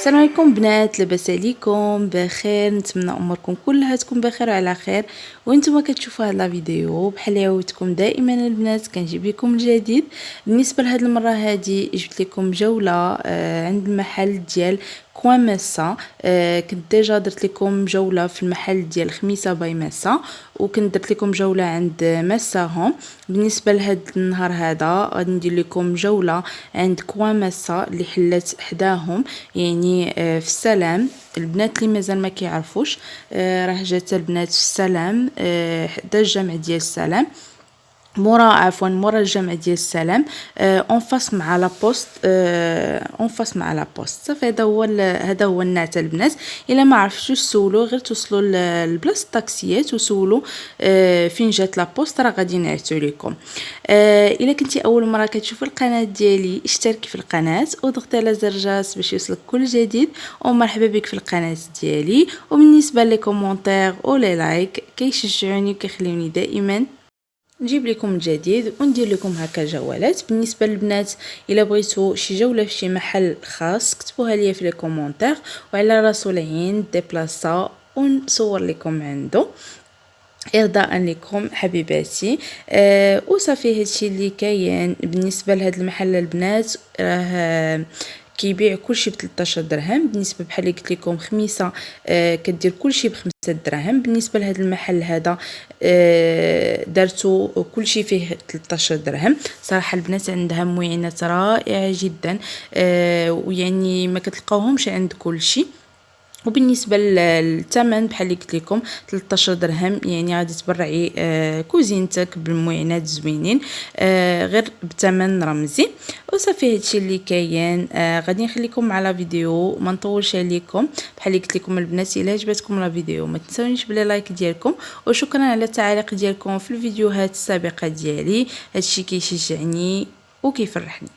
السلام عليكم بنات، لاباس عليكم؟ بخير، نتمنى اموركم كلها تكون بخير وعلى خير. وانتم كتشوفوا هذا الفيديو بحال عودتكم دائما البنات كنجيب لكم الجديد. بالنسبه لهاد المره هذه جبت لكم جوله عند المحل ديال كوان ماسا. كنت ديجا درت لكم جوله في المحل ديال خميسه باي ماسا، وكنت درت لكم جوله عند ماساهم. بالنسبه لهاد النهار هذا غادي ندير لكم جوله عند كوان ماسا اللي حلات حداهم، يعني في السلام. البنات اللي مازال ما كيعرفوش، راه جات البنات في السلام، حدا الجامع ديال السلام، مورا الجامع ديال السلام، اون فاس مع لابوست، اون فاس مع لابوست. صافي هذا هو النعت البنات. الا ما عرفتوش سولوا، غير توصلوا لبلاصه الطاكسيات وسولوا فين جات لابوست، راه غادي نعتو لكم. الا كنتي اول مره كتشوفي القناه ديالي اشتركي في القناه وضغطي على زر الجرس باش يوصلك كل جديد، ومرحبا بك في القناه ديالي. وبالنسبه لي كومونتير او لي لايك كيشجعوني وكيخليوني دائما نجيب لكم الجديد وندير لكم هكا جولات. بالنسبه للبنات، الا بغيتوا شي جوله في شي محل خاص كتبوها لي في لي كومونتير، وعلى راسو العين ديبلاصا ونصور لكم عنده ارضاء لكم حبيباتي. وصافي هادشي اللي كاين بالنسبه لهاد المحل البنات. راه كيبيع كلشي ب 13 درهم. بالنسبه بحال اللي قلت لكم خميسه كدير كلشي ب 5 دراهم. بالنسبه لهذا المحل هذا دارتو كلشي فيه 13 درهم. صراحه البنات عندها موينات رائعه جدا، ويعني ما كتلقاوهمش عند كلشي. وبالنسبه للثمن بحال اللي قلت لكم 13 درهم، يعني غادي تبرعي كوزينتك بالمعينات زوينين غير بثمن رمزي. وصافي هادشي اللي كاين. غادي نخليكم مع لا فيديو، ما نطولش عليكم. بحال اللي قلت لكم البنات، الا عجبتكم لا فيديو ما تنساونيش بلي لايك ديالكم، وشكرا على التعاليق ديالكم في الفيديوهات السابقه ديالي. هادشي كيشجعني وكيفرحني.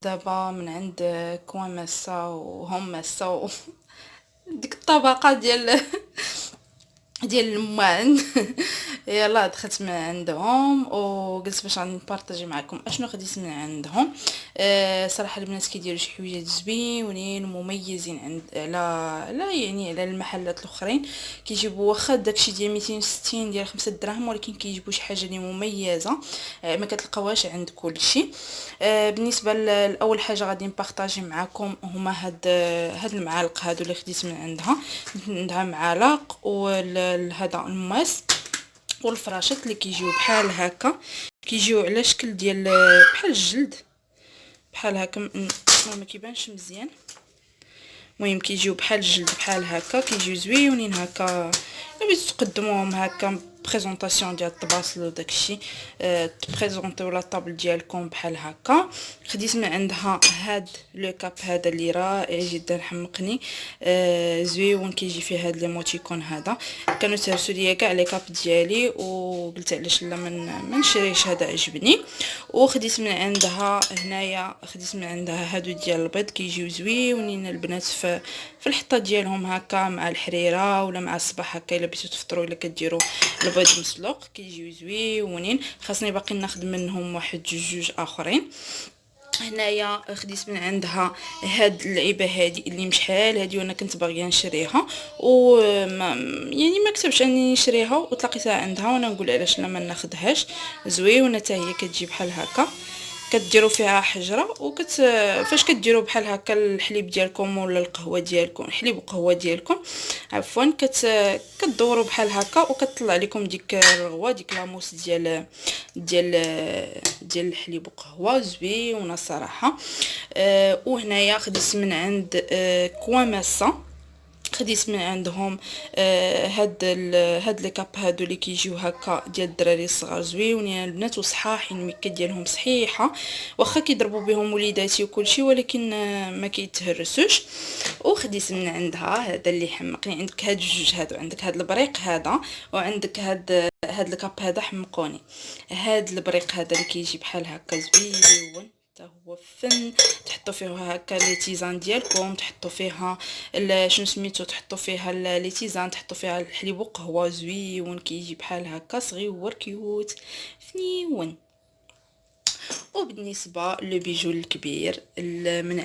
دابا من عند كوان ماسة وهم ماسة ديك الطبقة ديال الماعن. يلا دخلت من عندهم وقلت باش غادي نبارطاجي معكم اشنو خديت من عندهم. صراحه البنات كيديروا شي حوايج زوينين ومميزين عند لا يعني على المحلات الاخرين. كيجيبوا واخا داكشي ديال 260 ديال 5 دراهم، ولكن كيجيبوا شي حاجه اللي مميزه ما كتلقاوهاش عند كلشي. بالنسبه لاول حاجه غادي نبارطاجي معكم هما هاد المعالق هادو اللي خديت من عندها معالق وهذا الماس والفراشات اللي كيجيو بحال هكا، كيجيو على شكل ديال بحال الجلد بحال هكا. ما كيبانش مزيان، المهم كيجيو بحال الجلد بحال هكا، كيجيو زويونين هكا. بغيتو تقدموهم هكا بريزونطاسيون ديال الطباصل وداكشي، تبريزونطيو لا طابل ديالكم بحال هكا. خديت من عندها هاد لو كاب هذا اللي رائع جدا، حمقني زويون. كيجي فيه هاد لي موتيكون هذا، كانوا تهرسوا ليا كاع لي كاب ديالي وقلت علاش لا ما نشريش، هذا عجبني. وخديت من عندها هنايا، خديت من عندها هادو ديال البيض، كيجيو زويونين البنات في الحطه ديالهم هكا مع الحريره ولا مع الصباح هكا الا بغيتو تفطروا الا كديروا البيض مسلوق، كيجيو زويونين. خاصني باقي ناخذ منهم واحد جوج اخرين. هنايا خديت من عندها هاد اللعيبه هذه اللي مشحال هذه، وانا كنت باغيه نشريها يعني ما كتبش اني نشريها وتلاقيتها عندها وانا نقول علاش لا ما ناخذهاش. زويونه حتى هي كتجي بحال هكا، كديروا فيها حجره فاش كديروا بحال هكا الحليب ديالكم ولا القهوه ديالكم، حليب وقهوه ديالكم عفوا، كدوروا بحال هكا وكتطلع لكم ديك الرغوه، ديك لاموس ديال الحليب وقهوه زويونه صراحه. وهنايا خديت من عند كواماسا، خديت من عندهم هاد لي كاب هادو اللي كيجيو هكا ديال الدراري الصغار زويونين البنات وصحاحين، المكه ديالهم صحيحه، واخا كيضربوا بهم وليداتي وكلشي ولكن ما كيتهرسوش. وخديت من عندها هذا اللي حمقني، عندك هاد جوج هادو، عندك هاد البريق هذا وعندك هاد الكاب هذا حمقوني. هاد البريق هذا اللي كيجي بحال هكا زويون حتى هو فن، تحطوا فيه هكا لي تيزان ديالكم، تحطوا فيها شنو سميتو، تحطوا فيها لي تيزان، تحطوا فيها الحليب وقهوه زويون، كيجي بحال هكا صغيور كيوت فنيون. وبالنسبه للبيجو الكبير من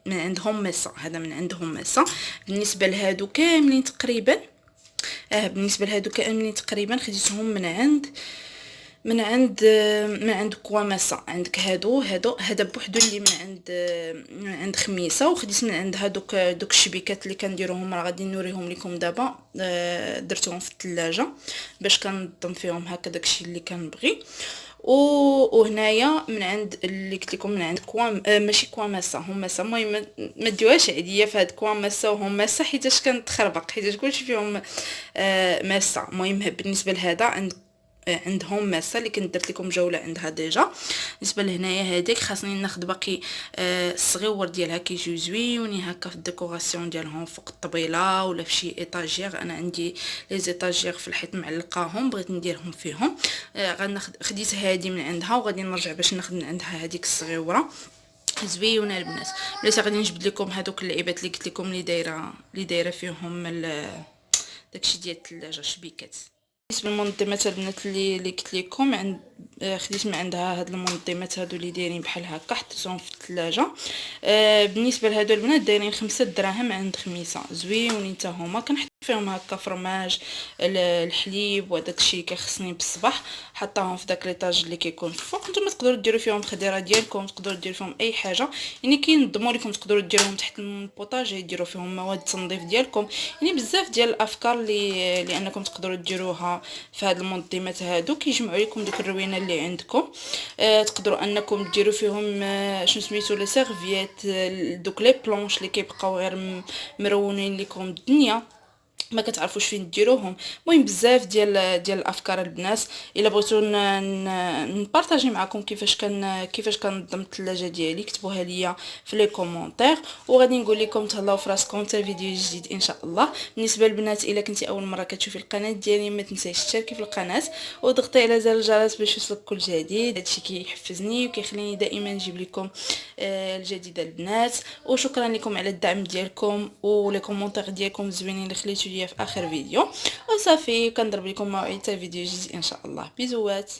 عندهم مسا، هذا من عندهم مسا. بالنسبه لهادو كاملين تقريبا خديتهم من عند كواماسا. عندك هذا بوحدو اللي من عند خميسه، وخديت من عند هذوك الشبيكات اللي كنديروهم، راه غادي نوريهم لكم دابا. درتهم في الثلاجه باش كنظم فيهم هكا داكشي اللي كنبغي. وهنايا من عند اللي قلت لكم من عند ماشي كواماسا، هم ماسا. المهم ما ديوهاش عليا في هاد كواماسا وهم ماسا حيتاش كنتخربق، حيتاش كلشي فيهم ماسا. المهم بالنسبه لهذا عندهم ماسه اللي كنت درت لكم جوله عندها ديجا. بالنسبه لهنايا هذيك خاصني ناخذ باقي الصغيور ديالها، كيجيو زويونين هكا في الديكوراسيون ديالهم فوق الطبيله ولا في شي ايطاجير. انا عندي لي زيطاجير في الحيط معلقاهم، بغيت نديرهم فيهم. غناخذ خديت هذه من عندها وغادي نرجع باش ناخذ من عندها هذيك الصغيوره زويونه البنات. بلاتي غادي نجبد لكم هذوك اللعيبات اللي قلت لكم اللي دايره فيهم داكشي ديال الثلاجه شبيكات. بالنسبه للمنظمات البنات اللي قلت لكم خديت من عندها هاد المنظمات هادو اللي دايرين بحال هكا، حطيتهم في الثلاجه. بالنسبه لهادو البنات دايرين 5 دراهم عند خميسه، زويونين حتى هما. كنحط فيهم هكا فرماج الحليب وداك الشيء كيخصني بالصباح، حطاهم في داك ليطاج اللي كيكون في الفوق. نتوما تقدروا ديروا فيهم الخضيره ديالكم، تقدروا ديروا فيهم اي حاجه يعني كينظموا لكم، تقدروا ديروهم تحت البوطاجي، ديروا فيهم مواد التنظيف ديالكم. يعني بزاف ديال الافكار اللي انكم تقدروا ديروها في هاد المنظمات هادو، كيجمعوا لكم ديك الروينه اللي عندكم. تقدروا انكم ديروا فيهم شنو سميتو لي سيرفييت، دوك لي بلونش اللي كيبقاو غير مرونين لكم الدنيا. ما كتعرفوش فين ديروهم. المهم بزاف ديال الافكار البنات. الا بغيتو نبارطاجي معكم كيفاش كنظم الثلاجه ديالي، كتبوها ليا في لي كومونتير، وغادي نقول لكم تهلاو في راسكم حتى فيديو جديد ان شاء الله. بالنسبه للبنات، الا كنتي اول مره كتشوفي القناه ديالي ما تنسايش تشتركي في القناه وضغطي على زر الجرس باش يوصلك كل جديد. هادشي كيحفزني وكيخليني دائما نجيب لكم الجديد البنات. وشكرا لكم على الدعم ديالكم ولي كومونتير ديالكم الزوينين اللي خليتو ليا في اخر فيديو. وصافي كنضرب لكم موعد حتى فيديو جديد ان شاء الله. بيزوات.